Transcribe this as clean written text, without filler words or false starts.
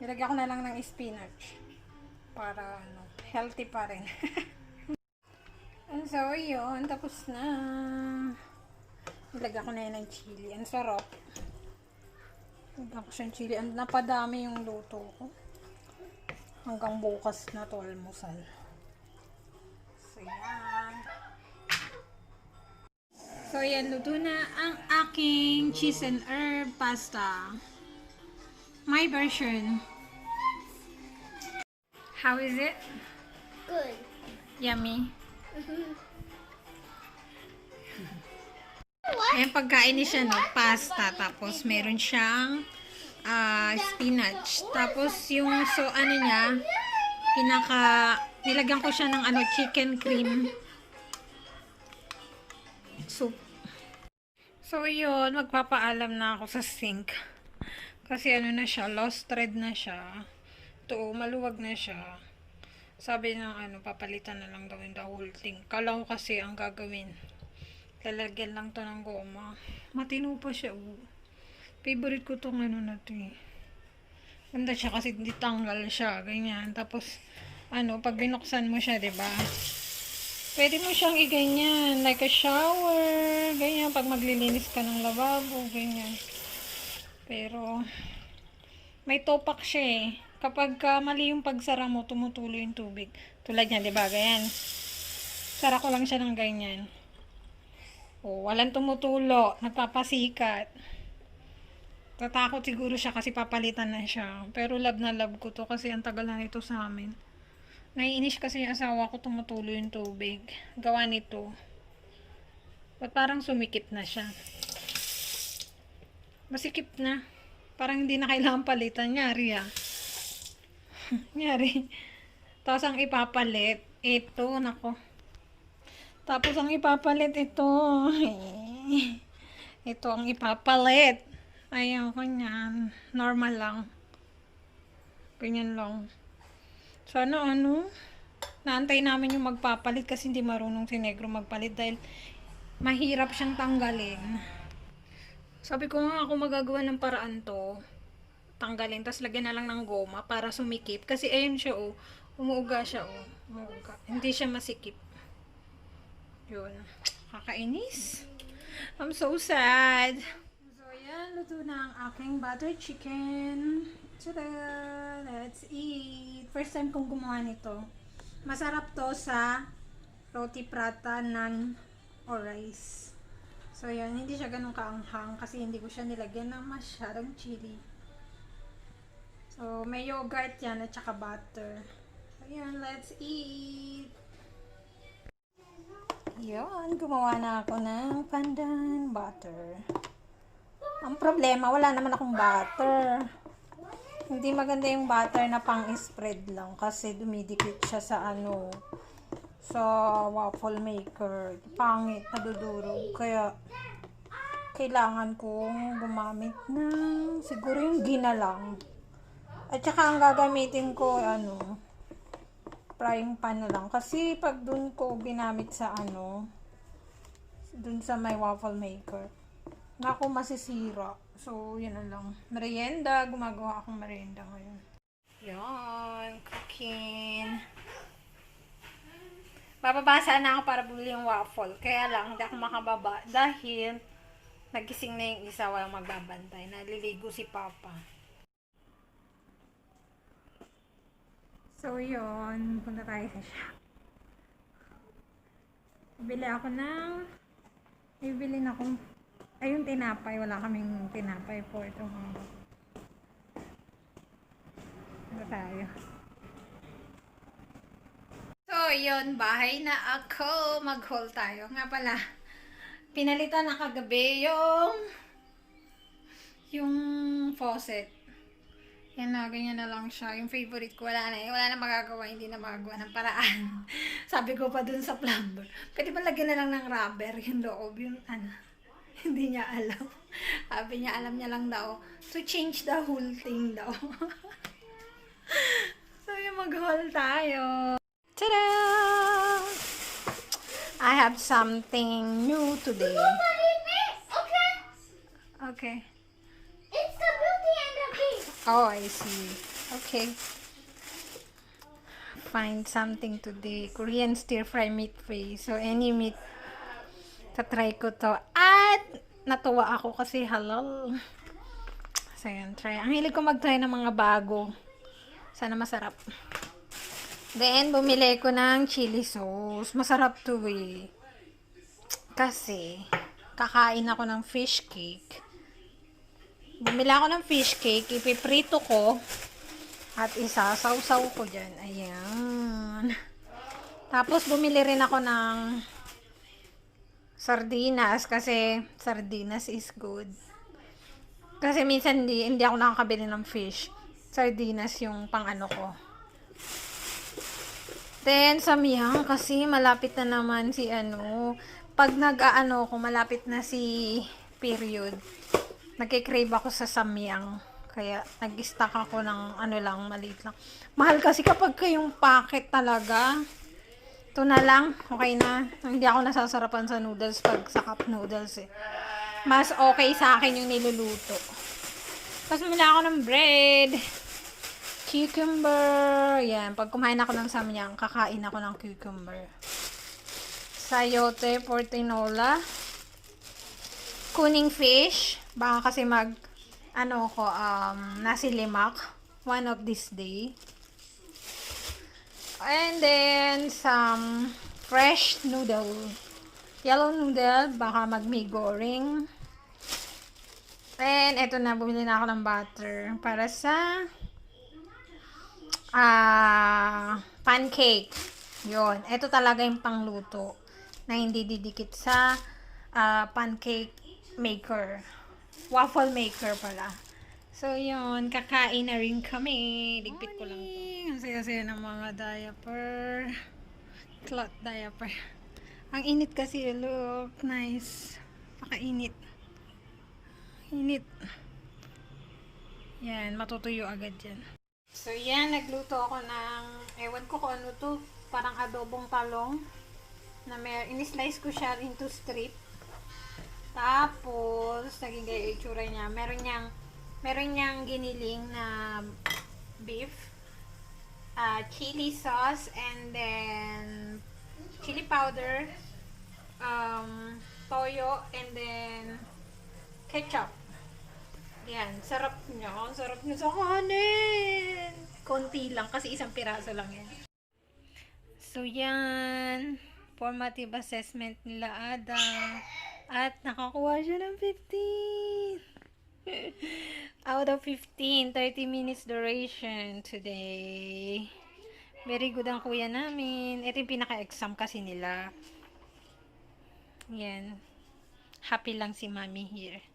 Nilagyan ko na lang ng spinach. Para healthy pa rin. So, yun. Tapos na. Nilagyan ko na yun ng chili. Ang sarap. Nilagyan ko siyang chili. Napadami yung luto ko. Hanggang bukas na to almusal. So, yan. So, yan. Luto na ang aking cheese and herb pasta. My version. How is it? Good. Yummy. What? Ayan, pagkain niya siya, no? Pasta. Tapos, meron siyang spinach. Tapos, yung niya, nilagyan ko siya ng chicken cream soup. So, yun. Magpapaalam na ako sa sink. Kasi na siya, lost thread na siya. Ito, maluwag na siya. Sabi ng papalitan na lang daw yung the whole thing. Kala ko kasi ang gagawin, lalagyan lang to ng goma. Matino pa siya. Favorite ko tong na to eh. Ganda siya kasi hindi tanggal siya. Ganyan. Tapos, pag binuksan mo siya, diba? Pwede mo siyang i-ganyan. Like a shower. Ganyan. Pag maglilinis ka ng lababo. Ganyan. Pero, may topak siya eh. Kapag mali yung pagsara mo, tumutulo yung tubig. Tulad yan, diba? Ganyan. Sara ko lang siya ng ganyan. Walang tumutulo. Nagpapasikat. Tatakot siguro siya kasi papalitan na siya. Pero love na love ko to kasi ang tagal na nito sa amin. Naiinis kasi yung asawa ko, tumutulo yung tubig. Gawa nito. Ba't parang sumikip na siya? Masikip na. Parang hindi na kailangan palitan. Nyari Nyari. Tapos ang ipapalit, ito, nako. Tapos ang ipapalit, ito. Ito ang ipapalit. Ayaw ko niyan. Normal lang. Ganyan lang. Sana naantay namin yung magpapalit kasi hindi marunong si Negro magpalit dahil mahirap siyang tanggalin. Sabi ko nga ako magagawa ng paraan to. Tanggalin, tapos lagyan na lang ng goma para sumikip. Kasi ayun siya, umuuga siya, umuuga. Hindi siya masikip. Yun. Kakainis. I'm so sad. So, yan. Luto na ang aking butter chicken. Tada! Let's eat. First time kong gumawa nito. Masarap to sa roti prata, naan, or rice. So, yan. Hindi siya ganun kaanghang kasi hindi ko siya nilagyan ng masyadong chili. So, may yogurt yan at saka butter. Ayan, let's eat! Yan, gumawa na ako ng pandan butter. Ang problema, wala naman akong butter. Hindi maganda yung butter na pang-spread lang kasi dumidikit siya sa sa waffle maker. Pangit, nadudurog. Kaya, kailangan kong gumamit ng siguro yung ginalang. At saka ang gagamitin ko, frying pan na lang. Kasi pag dun ko ginamit sa dun sa may waffle maker, naku, masisira. So, yun na lang. Merienda, gumagawa akong merienda ngayon. Yan, cooking. Bababasa na ako para bumili yung waffle. Kaya lang, hindi ako makababa dahil nagising na yung isa, walang magbabantay. Naliligo si Papa. So, yun. Punta tayo sa shop. Bibili na akong, ayun, tinapay. Wala kaming tinapay po. Ito mga. Punta tayo. So, yun. Bahay na ako. Mag-haul tayo. Nga pala, pinalitan na kagabi yung faucet. Yan na, ganyan na lang siya. Yung favorite ko, wala na magagawa, hindi na magagawa ng paraan. Sabi ko pa dun sa plumber, pwede ba lagyan na lang ng rubber yung loob, yung hindi niya alam. Sabi niya, alam niya lang daw, to change the whole thing daw. So, yung mag-haul tayo. Tada! I have something new today. Okay. Okay. It's the Beauty and the Beast. Oh, I see. Okay. Find something today. Korean stir-fry meat face. So, any meat, tatry ko to. At, natuwa ako kasi halal. So, yan, try. Ang hilig ko mag-try ng mga bago. Sana masarap. Then, bumili ko ng chili sauce. Masarap to eh. Kasi, kakain ako ng fish cake. Bumili ako ng fish cake. Ipiprito ko. At isasaw-saw ko dyan. Ayan. Tapos, bumili rin ako ng sardinas. Kasi, sardinas is good. Kasi minsan hindi ako nakakabili ng fish. Sardinas yung pang ano ko. Then, samyang. Kasi, malapit na naman si ano. Pag nag-aano ko, malapit na si period. Nagkikrave ako sa samyang. Kaya, nag-stock ako ng ano lang, maliit lang. Mahal kasi kapag yung packet talaga. Ito na lang, okay na. Hindi ako nasasarapan sa noodles pag sa cup noodles eh. Mas okay sa akin yung niluluto. Tapos mula ako ng bread. Cucumber. Yan, pag kumain ako ng samyang, kakain ako ng cucumber. Sayote for tinola. Kuning fish. Baka kasi nasilimak one of this day. And then some fresh noodle. Yellow noodle, baka mag-mee goreng. And eto na, bumili na ako ng butter para sa pancake. Yon, eto talaga yung pangluto na hindi didikit sa pancake maker. Waffle maker pala. So, yun. Kakain na rin kami. Ligpit ko lang to. Ang saya-saya ng mga diaper. Cloth diaper. Ang init kasi. Look. Nice. Pakainit. Init. Yan. Matutuyo agad yan. So, yan. Nagluto ako ng ewan ko kung ano to. Parang adobong talong. Na in-slice ko siya into strip. Tapos, naging gaya itsura niya. Meron niyang giniling na beef, chili sauce, and then chili powder, toyo, and then ketchup. Yan, sarap niya. Ang sarap niya sa kanin. Konti lang, kasi isang piraso lang yan. So, yan. Formative assessment nila Ada. At nakakuha siya ng 15. Out of 15, 30 minutes duration today. Very good ang kuya namin. Ito yung pinaka-exam kasi nila. Yan. Happy lang si mommy here.